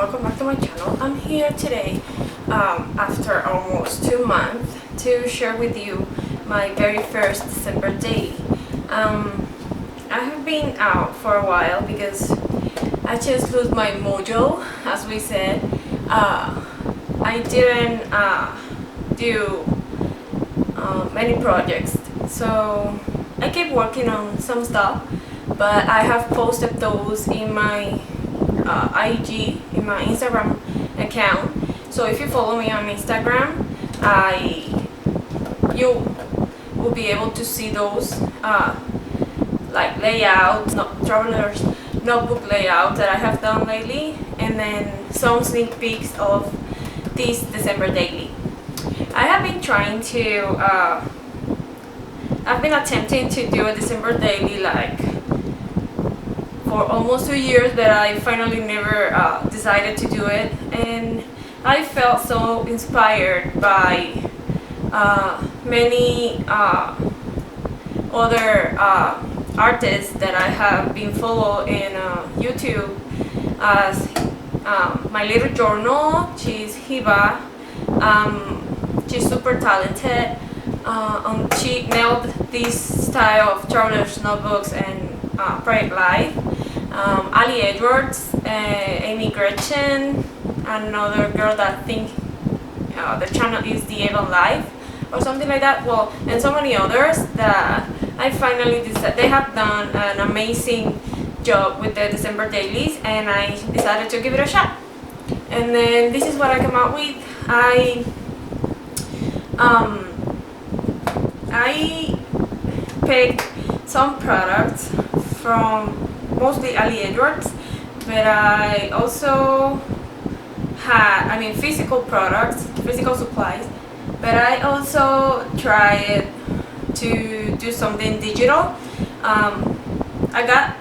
welcome back to my channel. I'm here today after almost 2 months to share with you my very first December daily. I have been out for a while because I just lose my mojo, as we said. I didn't do many projects, so I keep working on some stuff, but I have posted those in my IG, in my Instagram account. So if you follow me on Instagram, you will be able to see those like layouts, traveler's notebook layout that I have done lately, and then some sneak peeks of this December daily. I have been trying to I've been attempting to do a December daily like for almost 2 years, but I finally never decided to do it, and I felt so inspired by many other artists that I have been following in YouTube, as my little journal. She's Hiba. She's super talented. She nailed this style of traveler's notebooks and Project Life. Ali Edwards, Amy Gretchen, another girl that I think the channel is The Avon Life or something like that. Well, and so many others that I finally decided they have done an amazing job with the December dailies, and I decided to give it a shot. And then this is what I come out with. I picked some products from mostly Ali Edwards, but I also had, physical products, physical supplies, but I also tried to do something digital. I got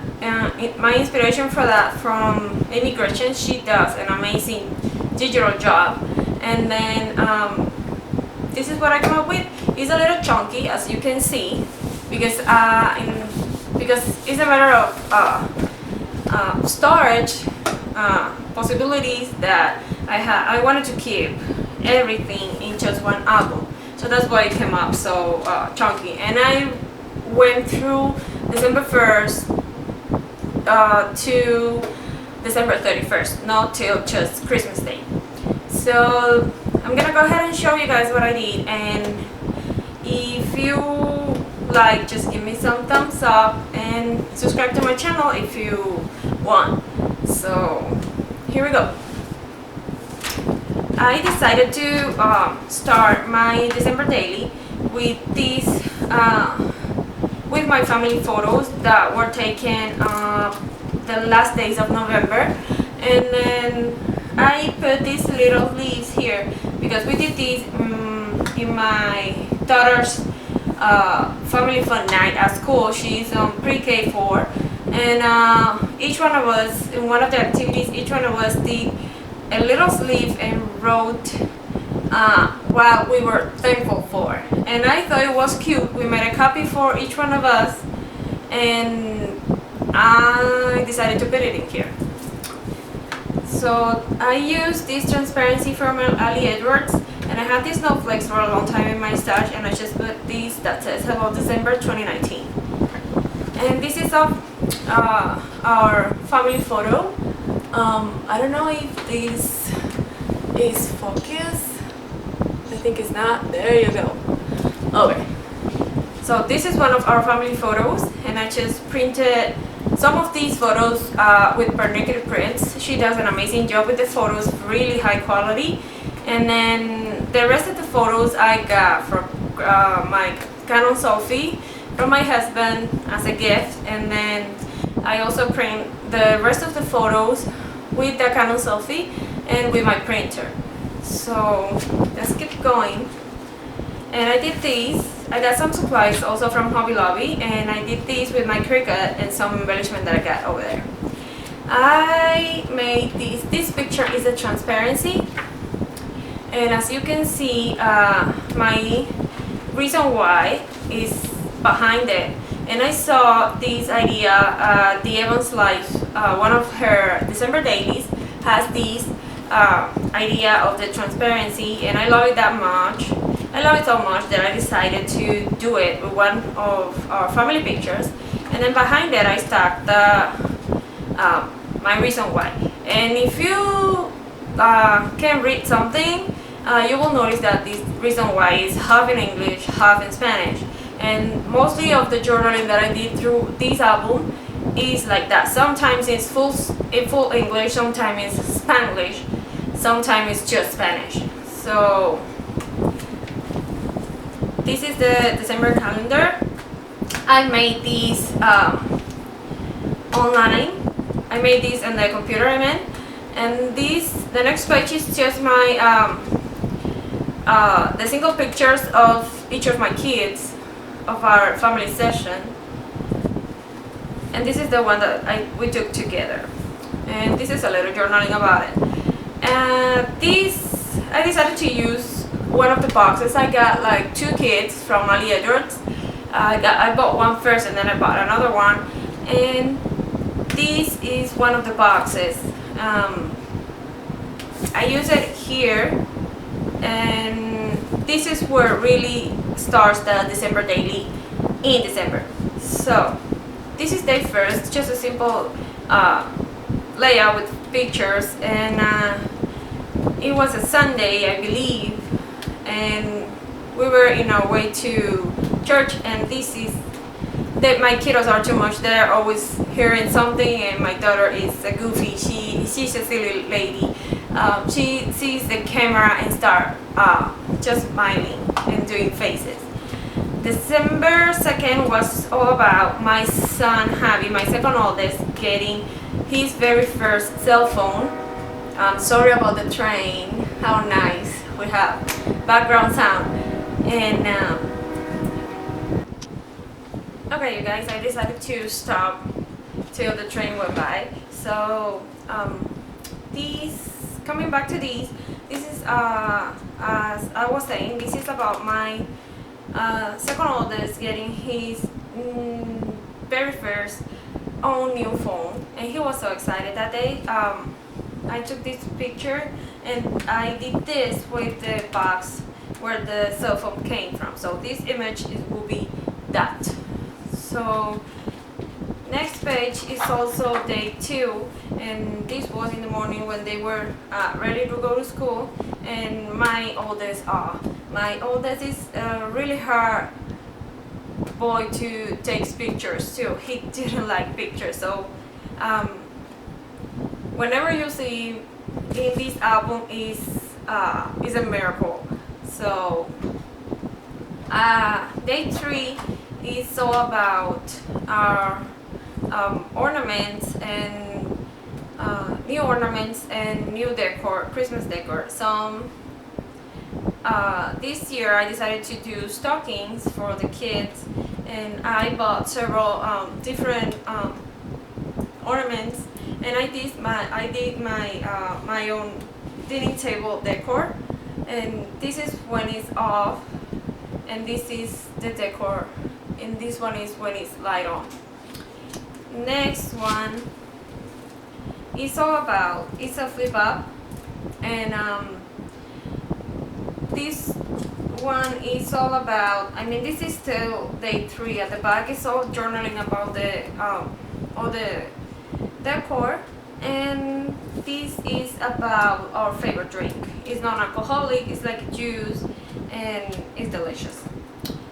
my inspiration for that from Amy Gretchen. She does an amazing digital job, and then this is what I come up with. It's a little chunky, as you can see, because it's a matter of storage possibilities that I wanted to keep everything in just one album, so that's why it came up so chunky. And I went through December 1st to December 31st, not till just Christmas Day. So I'm gonna go ahead and show you guys what I did, and if you like, just give me some thumbs up and subscribe to my channel if you want. So here we go. I decided to start my December daily with these with my family photos that were taken the last days of November, and then I put these little leaves here because we did these in my daughter's family fun night at school. She's on pre-K 4, and each one of us, in one of the activities, each one of us did a little sleeve and wrote what we were thankful for, and I thought it was cute. We made a copy for each one of us, and I decided to put it in here. So I used this transparency from Ali Edwards, and I had these snowflakes for a long time in my stash, and I just put this that says Hello December 2019. And this is of our family photo. I don't know if this is focused. I think it's not. There you go. Okay. So this is one of our family photos, and I just printed some of these photos with per prints. She does an amazing job with the photos, really high quality. And then the rest of the photos I got from my Canon Selfie from my husband as a gift, and then I also print the rest of the photos with the Canon Selfie and with my printer. So let's keep going. And I did these. I got some supplies also from Hobby Lobby, and I did these with my Cricut and some embellishment that I got over there. I made these. This picture is a transparency, and as you can see, my reason why is behind it. And I saw this idea, The Avon's Life, one of her December dailies, has this idea of the transparency, and I love it that much. I love it so much that I decided to do it with one of our family pictures, and then behind that I stuck my reason why. And if you can read something, you will notice that this reason why is half in English, half in Spanish. And mostly of the journaling that I did through this album is like that. Sometimes it's in full English, sometimes it's Spanglish, sometimes it's just Spanish. So this is the December calendar. I made these online. I made these on the computer, and the next page is just my the single pictures of each of my kids of our family session, and this is the one that we took together, and this is a little journaling about it. I decided to use one of the boxes. I got like 2 kits from Ali Edwards. I bought one first and then I bought another one, and this is one of the boxes. I use it here, and this is where it really starts the December daily in December. So this is day first, just a simple layout with pictures, and it was a Sunday, I believe, and we were in our way to church, and this is that my kiddos are too much. They're always hearing something, and my daughter is a goofy. She's a silly lady. She sees the camera and start just smiling and doing faces. December 2nd was all about my son Javi, my second oldest, getting his very first cell phone. Sorry about the train. How nice. We have background sound. And okay, you guys, I decided to stop till the train went by. So coming back to this is as I was saying, this is about my second oldest getting his very first own new phone, and he was so excited that day. I took this picture and I did this with the box where the cell phone came from. So this image will be that. So next page is also day 2, and this was in the morning when they were ready to go to school. And my oldest is a really hard boy to take pictures too. He didn't like pictures, so whenever you see in this album is a miracle. So day 3 is all about our ornaments and new ornaments and new decor, Christmas decor. This year I decided to do stockings for the kids, and I bought several different ornaments, and I did my own dining table decor, and this is when it's off, and this is the decor, and this one is when it's light on. Next one is all about, it's a flip up, and this one is all about, I mean, this is still day 3. At the back is all journaling about all the decor, and this is about our favorite drink. It's non-alcoholic, it's like a juice, and it's delicious.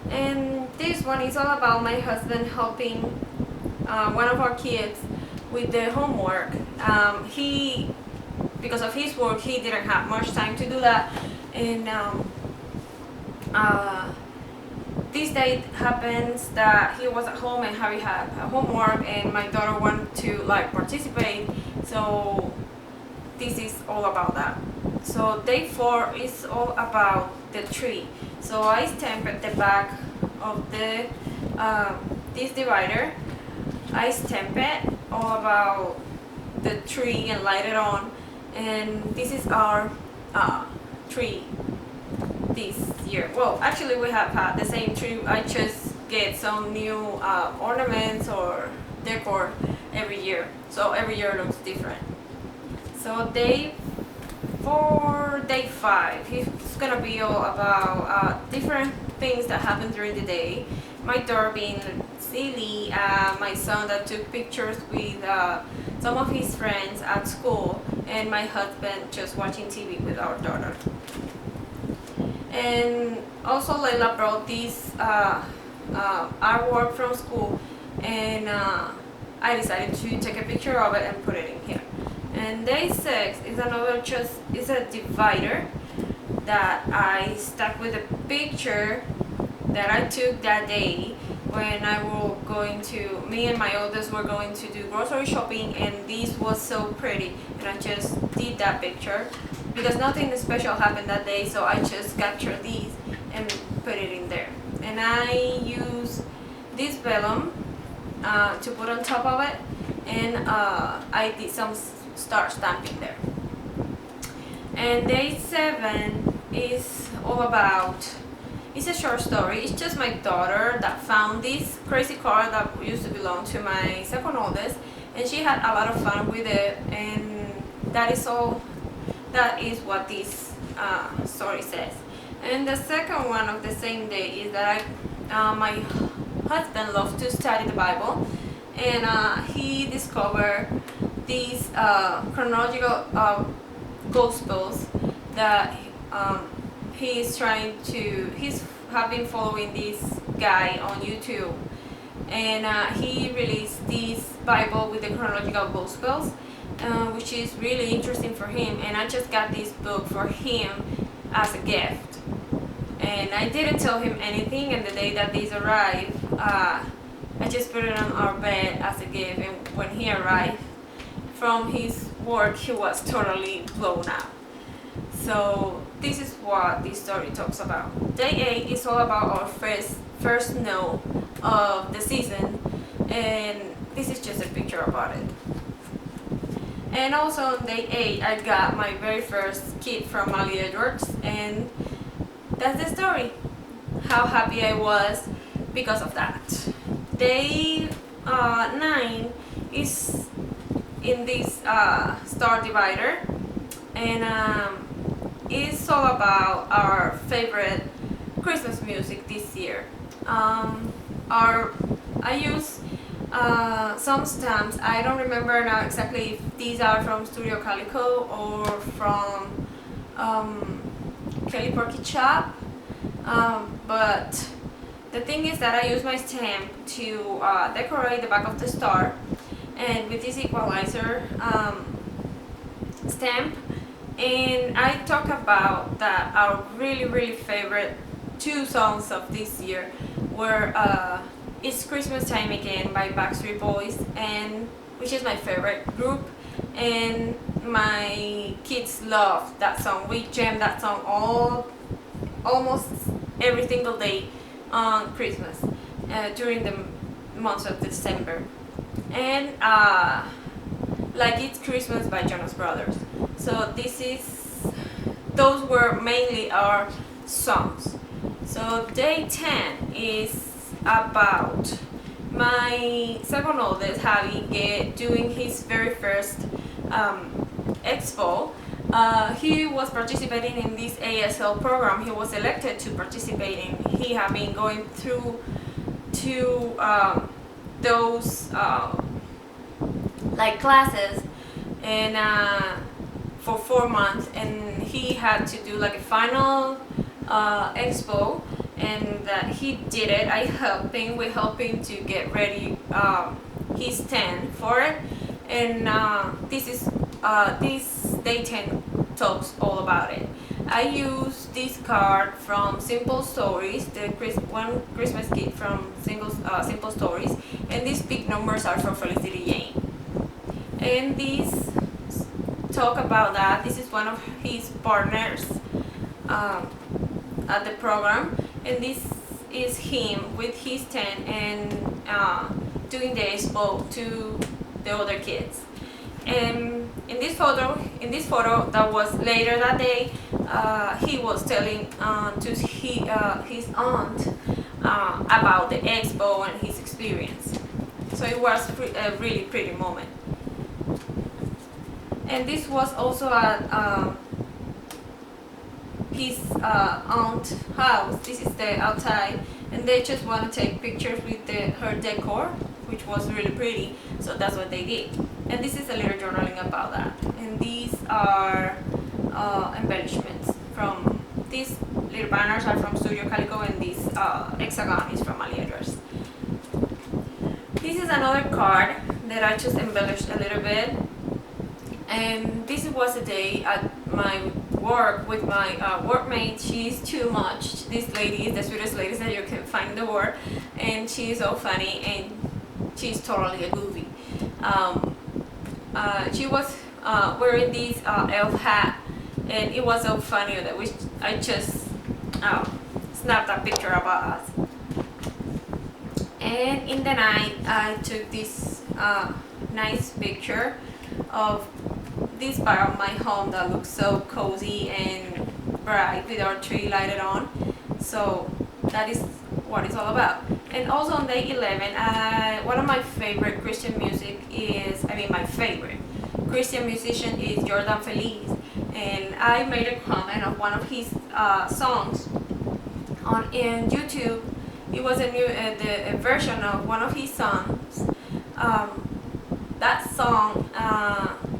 And this one is all about my husband helping one of our kids with the homework. Because of his work, he didn't have much time to do that, and this day happens that he was at home and Javi had homework, and my daughter wanted to like participate, so this is all about that. So day 4 is all about the tree. So I stamped at the back of the this divider. I stamped it all about the tree and light it on, and this is our tree this year. Well, actually we have had the same tree. I just get some new ornaments or decor every year, so every year looks different. So for day 5, it's gonna be all about different things that happen during the day. My daughter being silly, my son that took pictures with some of his friends at school, and my husband just watching TV with our daughter. And also Layla brought this artwork from school, and I decided to take a picture of it and put it in here. And day 6 is is a divider that I stuck with a picture that I took that day when me and my oldest were going to do grocery shopping, and this was so pretty, and I just did that picture because nothing special happened that day, so I just captured these and put it in there. And I use this vellum to put on top of it, and I did some star stamping there. And day 7 is all about, it's a short story. It's just my daughter that found this crazy car that used to belong to my second oldest, and she had a lot of fun with it, and that is what this story says. And the second one of the same day is that my husband loves to study the Bible, and he discovered these chronological gospels that he's have been following this guy on YouTube, and he released this Bible with the chronological gospels, which is really interesting for him, and I just got this book for him as a gift. And I didn't tell him anything, and the day that these arrived, I just put it on our bed as a gift, and when he arrived from his work, he was totally blown up. So this is what this story talks about. Day 8 is all about our first snow of the season, and this is just a picture about it. And also on day 8, I got my very first kid from Ali Edwards, and that's the story. How happy I was because of that. Day 9 is in this star divider, and it's all about our favorite Christmas music this year. I use some stamps. I don't remember now exactly if these are from Studio Calico or from Kelly Porky Chop, but the thing is that I use my stamp to decorate the back of the star, and with this equalizer stamp. And I talk about that our really favorite 2 songs of this year were It's Christmas Time Again by Backstreet Boys, and which is my favorite group, and my kids love that song. We jam that song almost every single day on Christmas during the month of December. And like It's Christmas by Jonas Brothers. So those were mainly our songs. So day 10 is about my second oldest Javi doing his very first expo. He was participating in this ASL program. He was elected to participate in. He had been going through to those like classes, and for 4 months, and he had to do like a final expo, and he did it. I helped him. We helped him to get ready his stand for it, and this day 10 talks all about it. I use this card from Simple Stories, one Christmas gift from Simple Stories, and these big numbers are from Felicity Jane. And these talk about that. This is one of his partners at the program, and this is him with his tent and doing the expo to the other kids. And in this photo that was later that day, he was telling to his aunt about the expo and his experience. So it was a really pretty moment. And this was also at his aunt's house. This is the outside, and they just want to take pictures with her decor, which was really pretty, so that's what they did. And this is a little journaling about that. And these are embellishments from these little banners are from Studio Calico, and this hexagon is from Ali Edwards. This is another card that I just embellished a little bit. And this was a day at my work with my workmate. She's too much. This lady is the sweetest lady that you can find in the world, and she's so funny, and she's totally a goofy. She was wearing this elf hat, and it was so funny that I just snapped a picture about us. And in the night, I took this nice picture of this part of my home that looks so cozy and bright with our tree lighted on. So that is what it's all about. And also on day 11, one of my favorite Christian music is, my favorite Christian musician is Jordan Feliz. And I made a comment of one of his songs in YouTube. It was a version of one of his songs. That song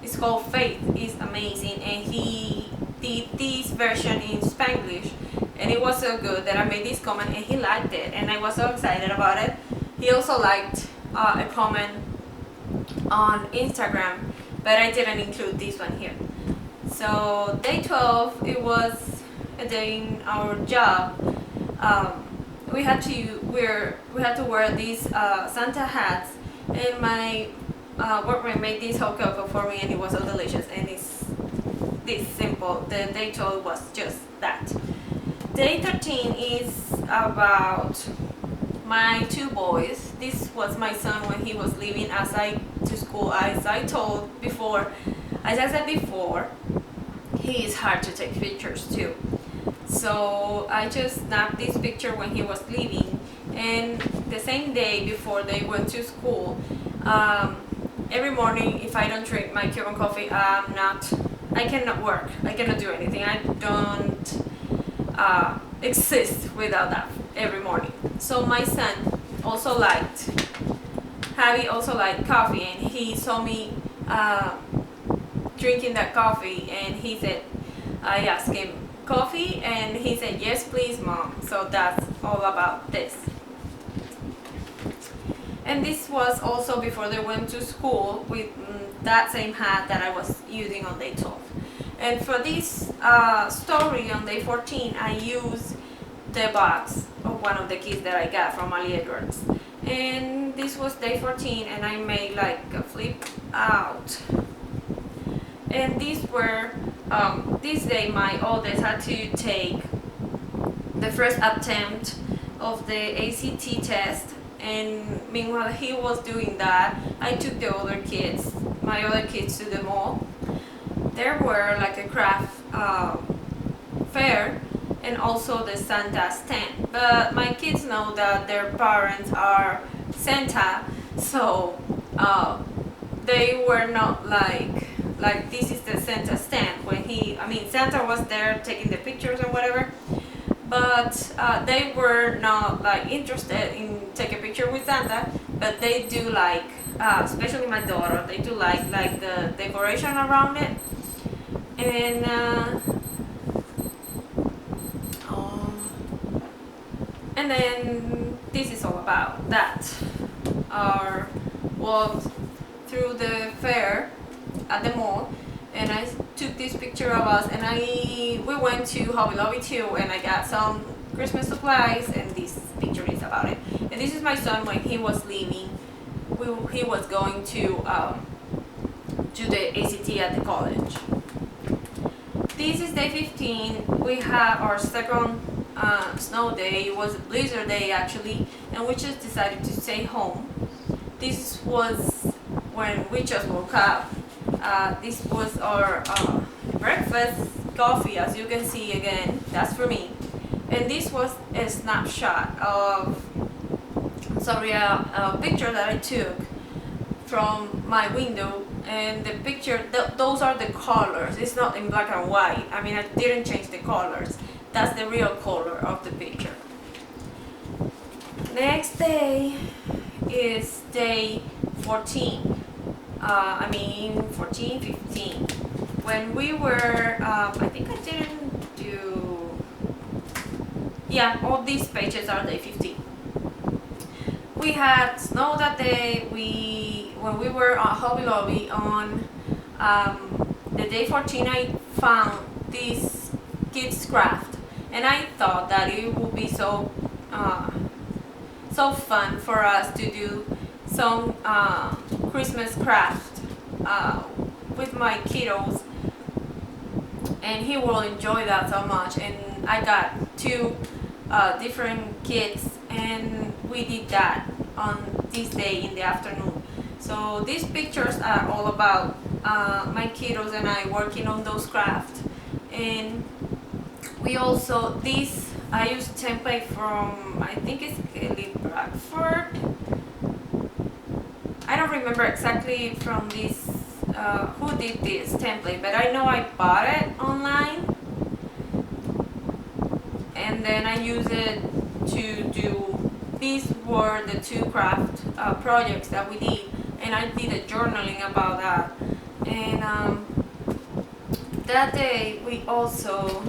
is called Faith. It's amazing, and he did this version in Spanglish, and it was so good that I made this comment, and he liked it, and I was so excited about it. He also liked a comment on Instagram, but I didn't include this one here. So day 12, it was a day in our job. We had to wear these Santa hats, and my workmate made this hot cocoa for me, and it was so delicious, and it's this simple. The day 12 was just that. Day 13 is about my two boys. This was my son when he was leaving to school. As I said before, he is hard to take pictures too. So I just snapped this picture when he was leaving, and the same day before they went to school. Every morning, if I don't drink my Cuban coffee, I cannot work. I cannot do anything. I don't exist without that every morning. So my son also liked coffee, and he saw me drinking that coffee, and I asked him, coffee? And he said, yes please mom. So that's all about this. And this was also before they went to school with that same hat that I was using on day 12. And for this story on day 14, I used the box of one of the kits that I got from Ali Edwards. And this was day 14, and I made like a flip out. And these were, this day my oldest had to take the first attempt of the ACT test. And meanwhile he was doing that, I took my other kids to the mall. There were like a craft fair and also the Santa stand. But my kids know that their parents are Santa, so they were not like this is the Santa stand. Santa was there taking the pictures and whatever. But they were not interested in taking a picture with Santa, but they do especially my daughter, they do like the decoration around it. And and then this is all about that. Our walk through the fair at the mall, and I took this picture of us, and we went to Hobby Lobby too, and I got some Christmas supplies, and this picture is about it. And this is my son when he was leaving. He was going to the ACT at the college. This is day 15. We have our second snow day. It was a blizzard day actually, and we just decided to stay home. This was when we just woke up. This was our breakfast coffee, as you can see again, that's for me. And this was a snapshot of, a picture that I took from my window, and the picture, those are the colors. It's not in black and white. I mean, I didn't change the colors. That's the real color of the picture. Next day is day 14. 14, 15. When we were, I think I didn't do, yeah, all these pages are day 15. We had snow that day. When we were on Hobby Lobby on the day 14, I found this kids craft, and I thought that it would be so fun for us to do some Christmas craft with my kiddos, and he will enjoy that so much. And I got two different kits, and we did that on this day in the afternoon. So these pictures are all about my kiddos and I working on those crafts. And we also, I used template from, I think it's Kelly Bradford. I don't remember exactly from this, who did this template, but I know I bought it online. And then I used it to do, these were the two craft projects that we did, and I did a journaling about that. And that day we also,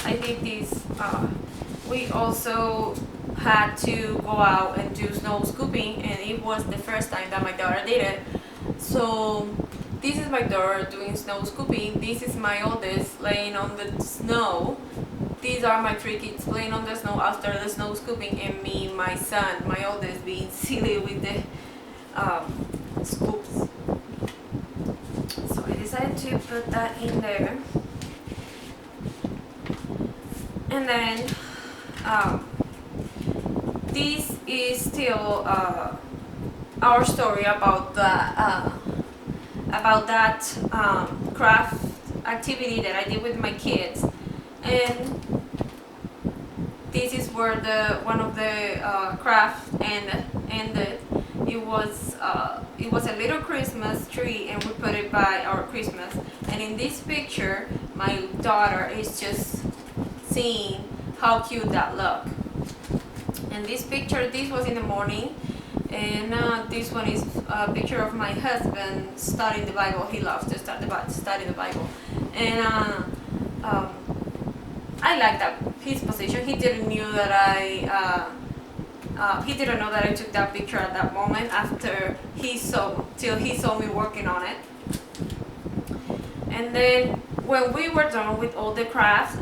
I did this, we also had to go out and do snow scooping, and it was the first time that my daughter did it. So this is my daughter doing snow scooping. This is my oldest laying on the snow. These are my three kids playing on the snow after the snow scooping, and me, my son, my oldest, being silly with the scoops. So I decided to put that in there. And then this is still our story about that craft activity that I did with my kids. And this is where one of the craft ended. It was a little Christmas tree, and we put it by our Christmas. And in this picture, my daughter is just seeing how cute that looked. And this picture, this was in the morning, and this one is a picture of my husband studying the Bible. He loves to study the Bible, and I like that his position. He didn't know that I took that picture at that moment. After he saw me working on it. And then when we were done with all the crafts,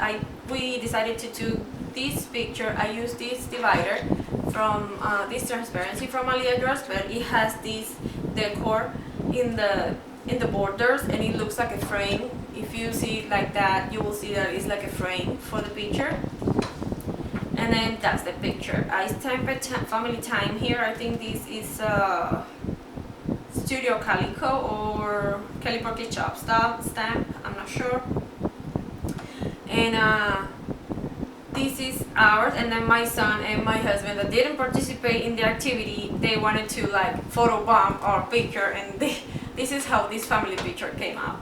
we decided to do this picture. I used this divider from this transparency from AliEdwards, but it has this decor in the borders, and it looks like a frame. If you see it like that, you will see that it's like a frame for the picture. And then that's the picture. I stamped family time here. I think this is Studio Calico or Calico Shop stamp. I'm not sure. And this is ours. And then my son and my husband that didn't participate in the activity, they wanted to like photobomb our picture, and this is how this family picture came out.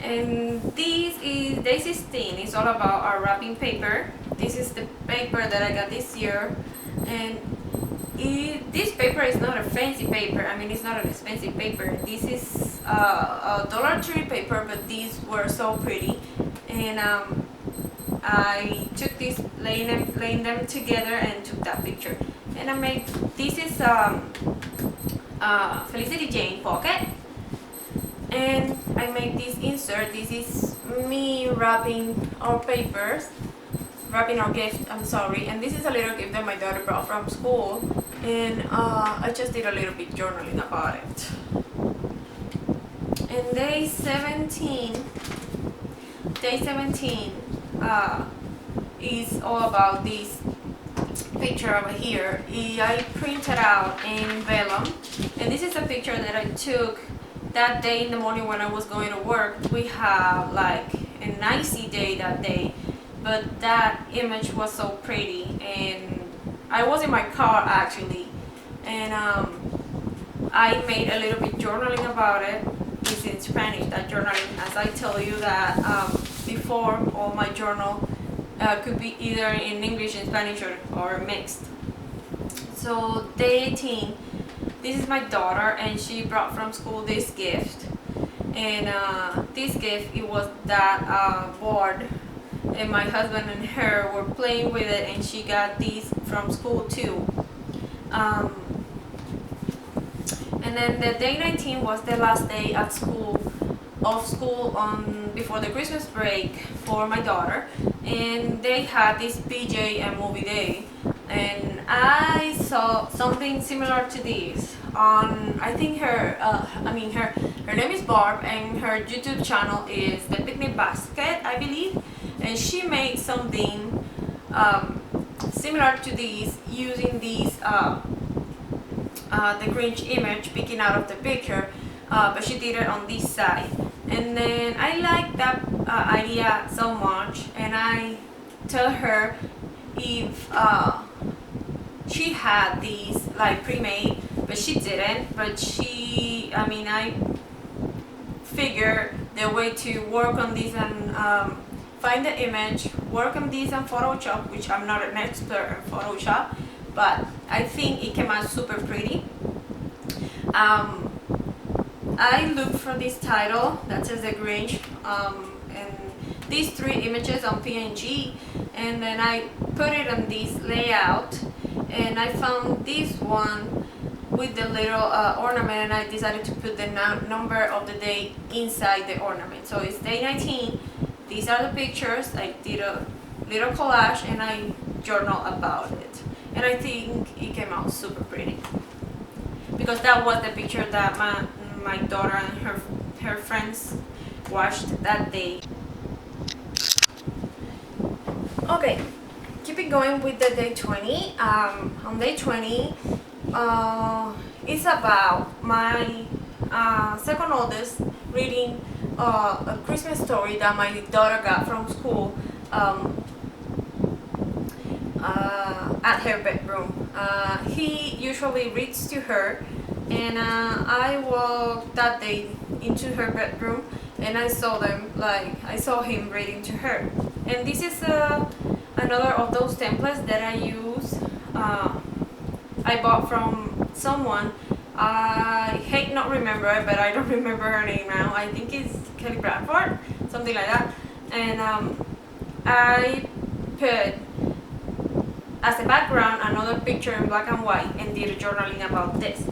And this is day 16. It's all about our wrapping paper. This is the paper that I got this year, and this paper is not a fancy paper. I mean, it's not an expensive paper. This is a Dollar Tree paper, but these were so pretty. And I took this, laying them together, and took that picture. And I made, this is Felicity Jane pocket. And I made this insert. This is me wrapping our papers, wrapping our gift, I'm sorry. And this is a little gift that my daughter brought from school. And I just did a little bit journaling about it. And day 17 is all about this picture over here. I printed out in vellum. And this is a picture that I took that day in the morning when I was going to work. We have like a nicey day that day, but that image was so pretty. And I was in my car actually and I made a little bit journaling about it. It's in Spanish, that journaling, as I tell you that before, all my journal could be either in English and Spanish or mixed. So day 18, this is my daughter, and she brought from school this gift, and this gift, it was that board, and my husband and her were playing with it, and she got these from school too. And then the day 19 was the last day at school, of school before the Christmas break for my daughter, and they had this PJ and movie day, and I saw something similar to this on, I think her name is Barb, and her YouTube channel is The Picnic Basket, I believe, and she made something similar to this using these the Grinch image peeking out of the picture, but she did it on this side. And then I liked that idea so much, and I tell her if she had these like pre-made, but she didn't. But I figured the way to work on this and find the image, work on this on Photoshop, which I'm not an expert in Photoshop, but I think it came out super pretty. I looked for this title that says The Grinch, and these 3 images on PNG, and then I put it on this layout, and I found this one with the little ornament, and I decided to put the number of the day inside the ornament. So it's day 19, these are the pictures, I did a little collage, and I journal about it. And I think it came out super pretty, because that was the picture that my daughter and her friends watched that day. Okay, keep it going with the day 20. On day 20, it's about my second oldest reading a Christmas story that my daughter got from school at her bedroom. He usually reads to her, and I walked that day into her bedroom, and I saw him reading to her. And this is another of those templates that I use. I bought from someone. I hate not remember it, but I don't remember her name now. I think it's Kelly Bradford, something like that. And I put as a background another picture in black and white and did a journaling about this.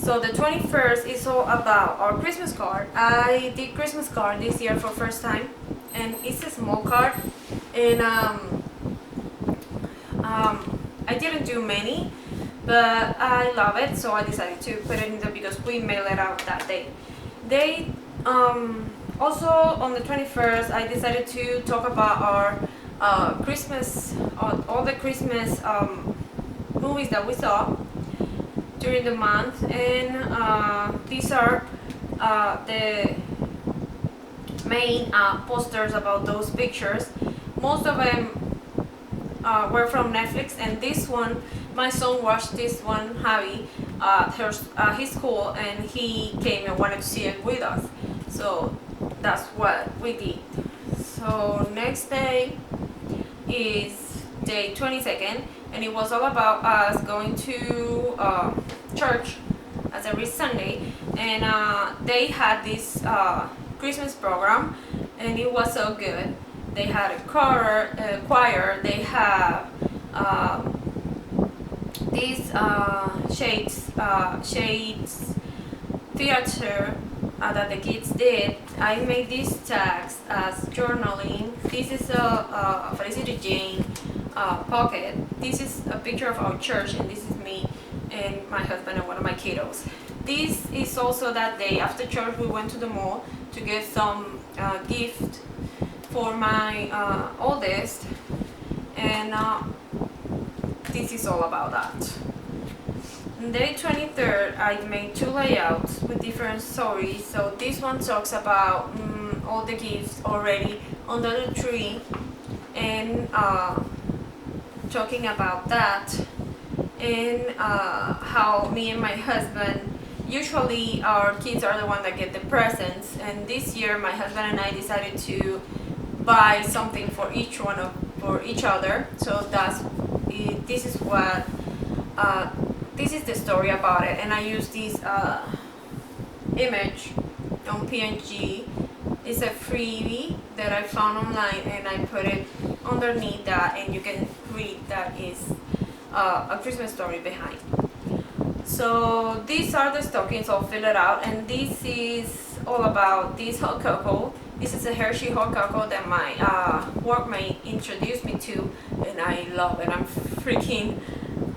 So the 21st is all about our Christmas card. I did Christmas card this year for first time, and it's a small card, and I didn't do many, but I love it, so I decided to put it in there because we mail it out that day. Also on the 21st, I decided to talk about our Christmas, all the Christmas movies that we saw during the month, and these are the main posters about those pictures. Most of them were from Netflix, and this one, my son watched this one, Javi, at his school, and he came and wanted to see it with us. So that's what we did. So next day is day 22nd, and it was all about us going to church as every Sunday, and they had this Christmas program, and it was so good. They had a choir, they have these shades theater that the kids did. I made these tags as journaling. This is a Felicity Jane pocket. This is a picture of our church, and this is me and my husband and one of my kiddos. This is also that day after church we went to the mall to get some gift for my oldest, and this is all about that. On day 23rd, I made 2 layouts with different stories. So this one talks about all the gifts already under the tree, and talking about that. and how me and my husband, usually our kids are the one that get the presents, and this year my husband and I decided to buy something for for each other. So this is what this is the story about it, and I use this image on PNG. It's a freebie that I found online, and I put it underneath that, and you can read that is a Christmas story behind. So these are the stockings. I'll fill it out, and this is all about this hot cocoa. This is a Hershey hot cocoa that my workmate introduced me to, and I love it. I'm freaking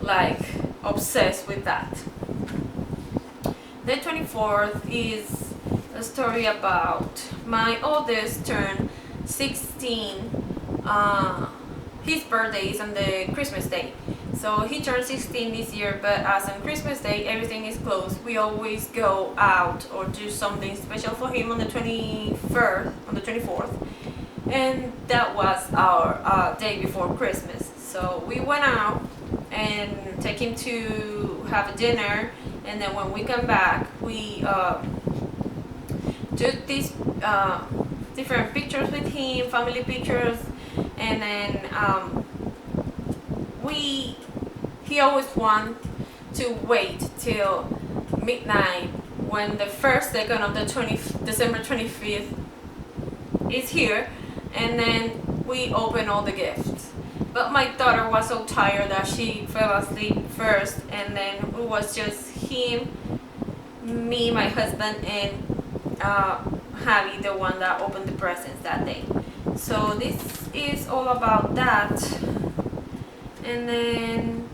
like obsessed with that. The 24th is a story about my oldest turned 16. His birthday is on the Christmas day. So he turned 16 this year, but as on Christmas Day everything is closed, we always go out or do something special for him on the 24th. And that was our day before Christmas. So we went out and take him to have a dinner, and then when we come back, we took these different pictures with him, family pictures, and then he always want to wait till midnight when the first second of the December 25th is here, and then we open all the gifts. But my daughter was so tired that she fell asleep first, and then it was just him, me, my husband, and Javi, the one that opened the presents that day. So this is all about that. And then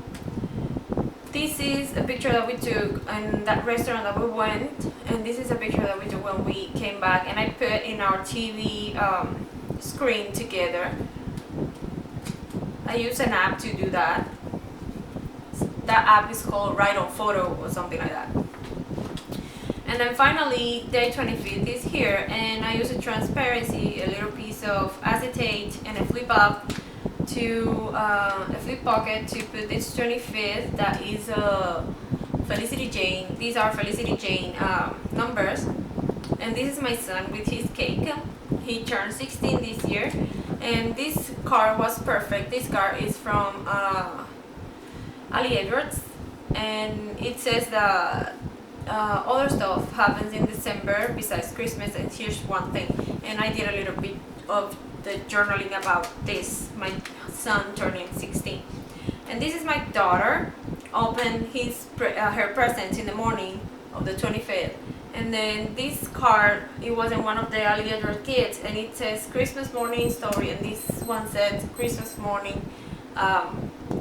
this is a picture that we took in that restaurant that we went, and this is a picture that we took when we came back, and I put in our TV screen together. I use an app to do that. That app is called Write on Photo or something like that. And then finally, day 25th is here, and I use a transparency, a little piece of acetate, and a flip up to a flip pocket to put this 25th. That is Felicity Jane. These are Felicity Jane numbers, and this is my son with his cake. He turned 16 this year, and this card was perfect. This card is from Ali Edwards, and it says that other stuff happens in December besides Christmas, and here's one thing. And I did a little bit of the journaling about this, my son turning 16. And this is my daughter opened her presents in the morning of the 25th. And then this card, it was in one of the Ali Edwards kits, and it says Christmas morning story, and this one said Christmas morning,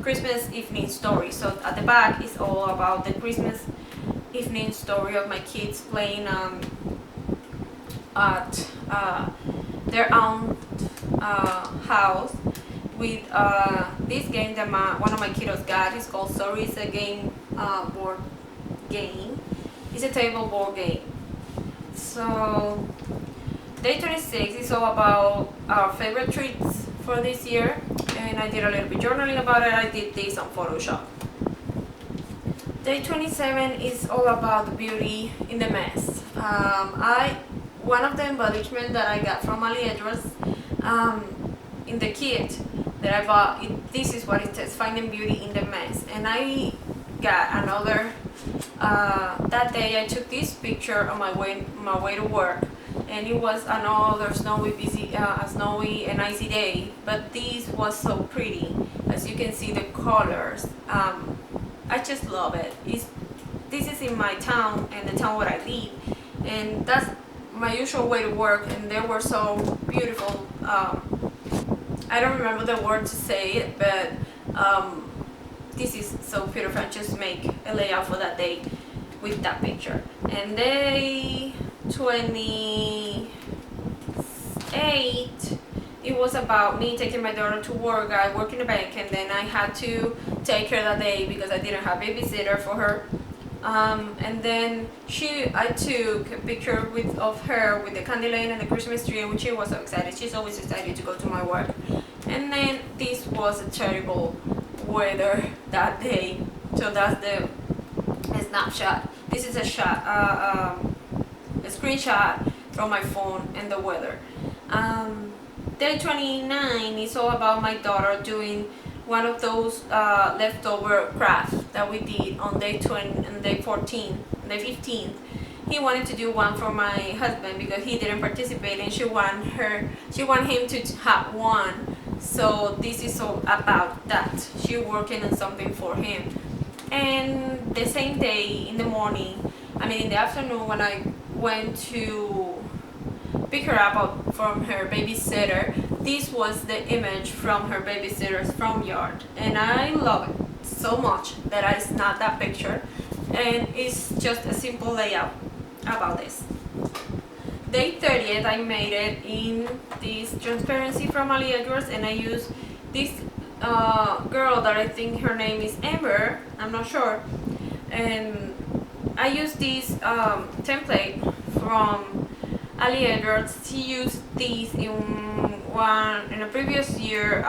Christmas evening story. So at the back is all about the Christmas evening story of my kids playing at their own house with this game that one of my kiddos got. It's called Sorry. It's a game board game. It's a table board game. So day 26 is all about our favorite treats for this year, and I did a little bit journaling about it. I did this on Photoshop. Day 27 is all about the beauty in the mess. One of the embellishments that I got from Ali Edwards in the kit that I bought, this is what it says: finding beauty in the mess. And I got another. That day I took this picture on my way to work, and it was another snowy and icy day. But this was so pretty. As you can see, the colors. I just love it. This is in my town, and the town where I live, and that's my usual way to work, and they were so beautiful. I don't remember the word to say it, but this is so beautiful. I just make a layout for that day with that picture. And day 28, it was about me taking my daughter to work. I work in a bank, and then I had to take her that day because I didn't have a babysitter for her. And then I took a picture of her with the candy lane and the Christmas tree, and she was so excited. She's always excited to go to my work. And then this was a terrible weather that day, So that's the snapshot. This is a screenshot from my phone and the weather. Day 29 is all about my daughter doing one of those leftover crafts that we did on day 20 and day 14, day 15th. He wanted to do one for my husband because he didn't participate, and she want him to have one. So this is all about that. She working on something for him. And the same day in the afternoon, when I went to pick her up from her babysitter, this was the image from her babysitter's front yard, and I love it so much that I snapped that picture, and it's just a simple layout about this. Day 30th, I made it in this transparency from Ali Edwards, and I used this girl that I think her name is Amber, I'm not sure, and I used this template from Ali Edwards. He used these in a previous year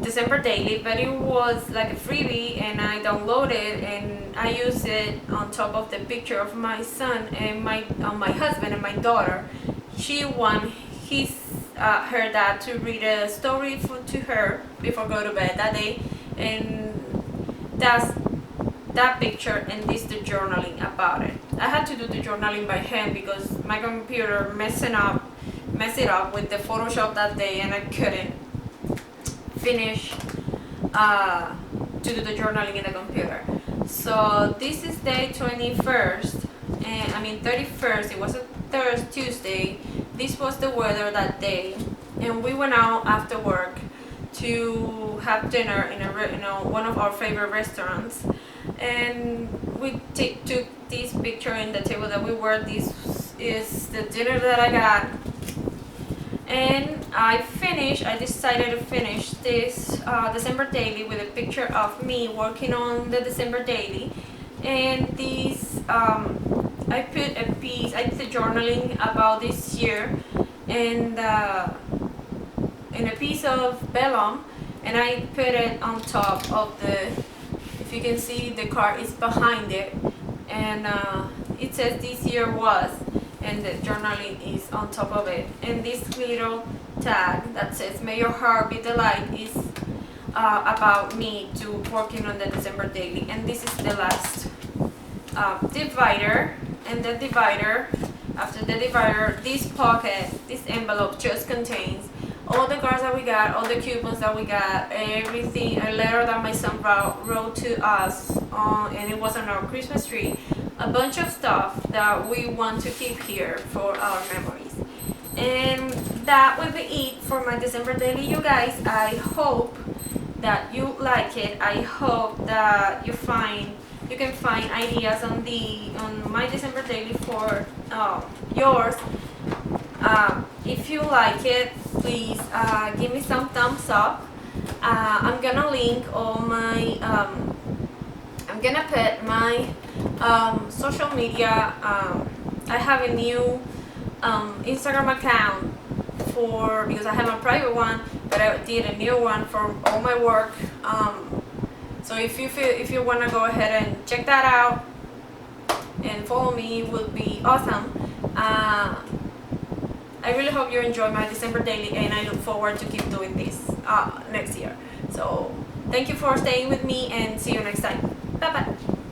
December daily, but it was like a freebie, and I downloaded and I used it on top of the picture of my son and my husband and my daughter. She want her dad to read a story to her before go to bed that day, and that's that picture, and this the journaling about it. I had to do the journaling by hand because my computer messed it up with the Photoshop that day, and I couldn't finish to do the journaling in the computer. So this is day 21st, and 31st. It was a Tuesday. This was the weather that day, and we went out after work to have dinner in one of our favorite restaurants, and we took this picture in the table that we were. This is the dinner that I got, and I decided to finish this December daily with a picture of me working on the December daily, and this I put a piece. I did the journaling about this year, and in a piece of vellum, and I put it on top of the. If you can see, the card is behind it, and it says this year was, and the journaling is on top of it. And this little tag that says "May your heart be the light" is about me to working on the December daily. And this is the last divider, and the divider. After the divider, this envelope just contains all the cards that we got, all the coupons that we got, everything, a letter that my son wrote to us, and it was on our Christmas tree, a bunch of stuff that we want to keep here for our memories. And that will be it for my December daily, you guys. I hope that you like it. I hope that you can find ideas on my December daily for yours. If you like it, please give me some thumbs up. I'm gonna link all my I'm gonna put my social media. I have a new Instagram account because I have a private one, but I did a new one for all my work. So if you wanna go ahead and check that out and follow me, it will be awesome. I really hope you enjoy my December daily, and I look forward to keep doing this next year. So thank you for staying with me, and see you next time. Bye bye.